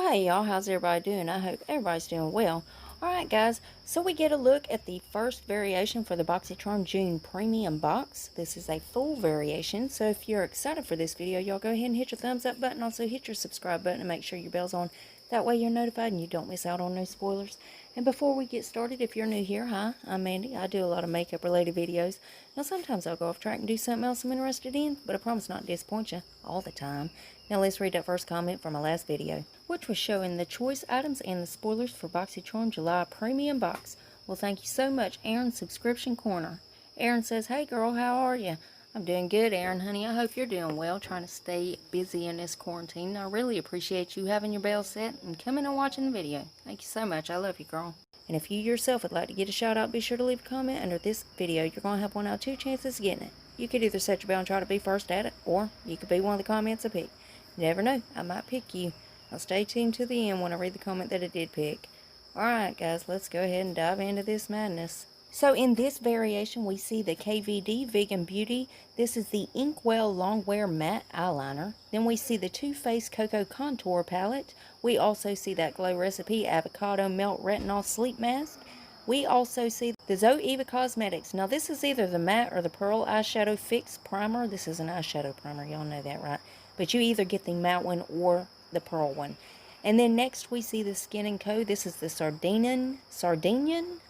Well, hey y'all, how's everybody doing? I hope everybody's doing well. Alright guys, so we get a look at the first variation for the BoxyCharm June Premium Box. This is a full variation, so if you're excited for this video, y'all go ahead and hit your thumbs up button. Also hit your subscribe button and make sure your bell's on. That way you're notified and you don't miss out on no spoilers. And before we get started, if you're new here, hi, I'm Mandy. I do a lot of makeup related videos. Now sometimes I'll go off track and do something else I'm interested in, but I promise not to disappoint you all the time. Now let's read that first comment from my last video, which was showing the choice items and the spoilers for BoxyCharm July Premium Box. Well, thank you so much, Aaron, Subscription Corner. Aaron says, hey girl, how are you? I'm doing good, Aaron, honey. I hope you're doing well, trying to stay busy in this quarantine. I really appreciate you having your bell set and coming and watching the video. Thank you so much. I love you, girl. And if you yourself would like to get a shout out, be sure to leave a comment under this video. You're going to have 1 out of 2 chances of getting it. You could either set your bell and try to be first at it, or you could be one of the comments I pick. You never know, I might pick you. Now stay tuned to the end when I read the comment that I did pick. Alright guys, let's go ahead and dive into this madness. So in this variation we see the KVD Vegan Beauty. This is the Inkwell Longwear Matte Eyeliner. Then we see the Too Faced Cocoa Contour Palette. We also see that Glow Recipe Avocado Melt Retinol Sleep Mask. We also see the Zoeva Cosmetics. Now this is either the matte or the pearl eyeshadow fix primer. This is an eyeshadow primer, y'all know that, right? But you either get the matte one or the pearl one. And then next we see the Skin & Co. This is the Sardinian?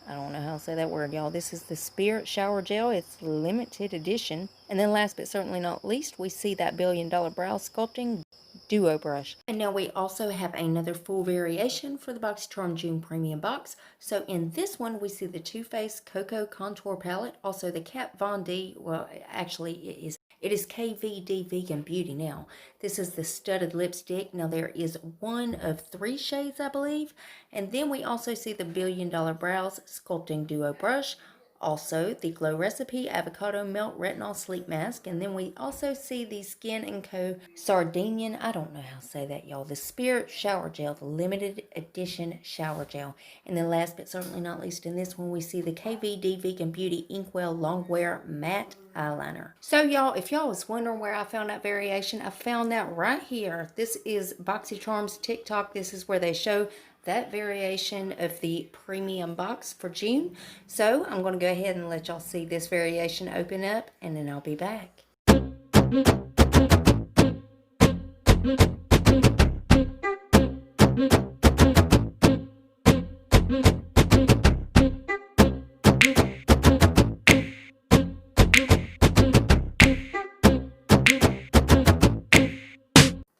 I don't know how to say that word, y'all. This is the Spirit Shower Gel. It's limited edition. And then last but certainly not least, we see that $1 Billion Brow Sculpting Duo Brush. And now we also have another full variation for the BoxyCharm June Premium Box. So in this one, we see the Too Faced Cocoa Contour Palette. Also the Kat Von D, well, actually it is KVD Vegan Beauty now. This is the Studded Lipstick. Now there is 1 of 3 shades, I believe. And then we also see the $1 Billion Brows Sculpting Duo Brush. Also the Glow Recipe Avocado Melt Retinol Sleep Mask. And then we also see the Skin & Co. Sardinian, I don't know how to say that, y'all. The Spirit Shower Gel, the limited edition shower gel. And then last but certainly not least, in this one we see the KVD Vegan Beauty Inkwell Longwear Matte Eyeliner. So y'all, if y'all was wondering where I found that variation, I found that right here. This is BoxyCharm's TikTok. This is where they show that variation of the premium box for June. So I'm going to go ahead and let y'all see this variation open up, and then I'll be back.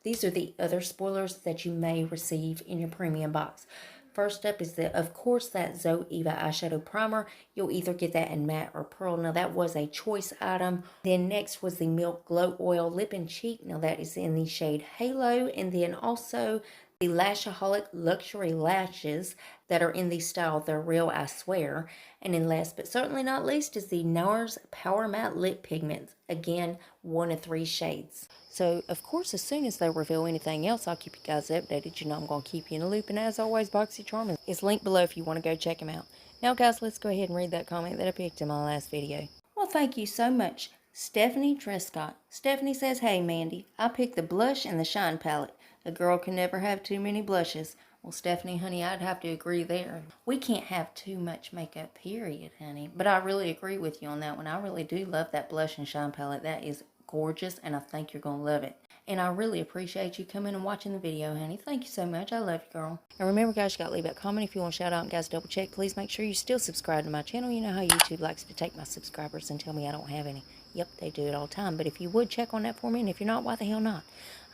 These are the other spoilers that you may receive in your premium box. First up is, of course, that Zoeva eyeshadow primer. You'll either get that in matte or pearl. Now, that was a choice item. Then next was the Milk Glow Oil Lip and Cheek. Now, that is in the shade Halo. And then also the Lashaholic Luxury Lashes that are in the style They're Real, I Swear. And then last but certainly not least is the NARS Power Matte Lip Pigments. Again, 1 of 3 shades. So, of course, as soon as they reveal anything else, I'll keep you guys updated. You know I'm going to keep you in the loop. And as always, BoxyCharm is linked below if you want to go check them out. Now, guys, let's go ahead and read that comment that I picked in my last video. Well, thank you so much, Stephanie Trescott. Stephanie says, hey, Mandy, I picked the Blush and the Shine palette. A girl can never have too many blushes. Well, Stephanie, honey, I'd have to agree there. We can't have too much makeup, period, honey. But I really agree with you on that one. I really do love that Blush and Shine palette. That is gorgeous, and I think you're going to love it. And I really appreciate you coming and watching the video, honey. Thank you so much. I love you, girl. And remember, guys, you got to leave that comment if you want to shout out. And guys, double check. Please make sure you still subscribe to my channel. You know how YouTube likes to take my subscribers and tell me I don't have any. Yep, they do it all the time. But if you would check on that for me, and if you're not, why the hell not?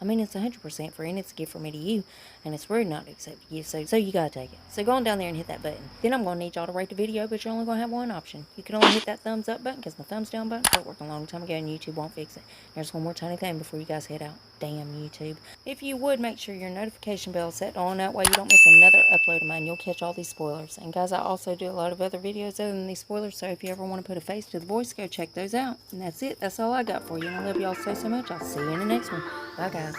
I mean, it's 100% free, and it's a gift from me to you, and it's rude not to accept a gift, so you gotta take it. So go on down there and hit that button. Then I'm gonna need y'all to rate the video, but you're only gonna have one option. You can only hit that thumbs up button, because my thumbs down button quit working a long time ago, and YouTube won't fix it. There's one more tiny thing before you guys head out. Damn YouTube. If you would, make sure your notification bell is set on, that way you don't miss another upload of mine. You'll catch all these spoilers. And guys, I also do a lot of other videos other than these spoilers, so if you ever want to put a face to the voice, go check those out. And that's it. That's all I got for you, and I love y'all so much. I'll see you in the next one. Bye, guys.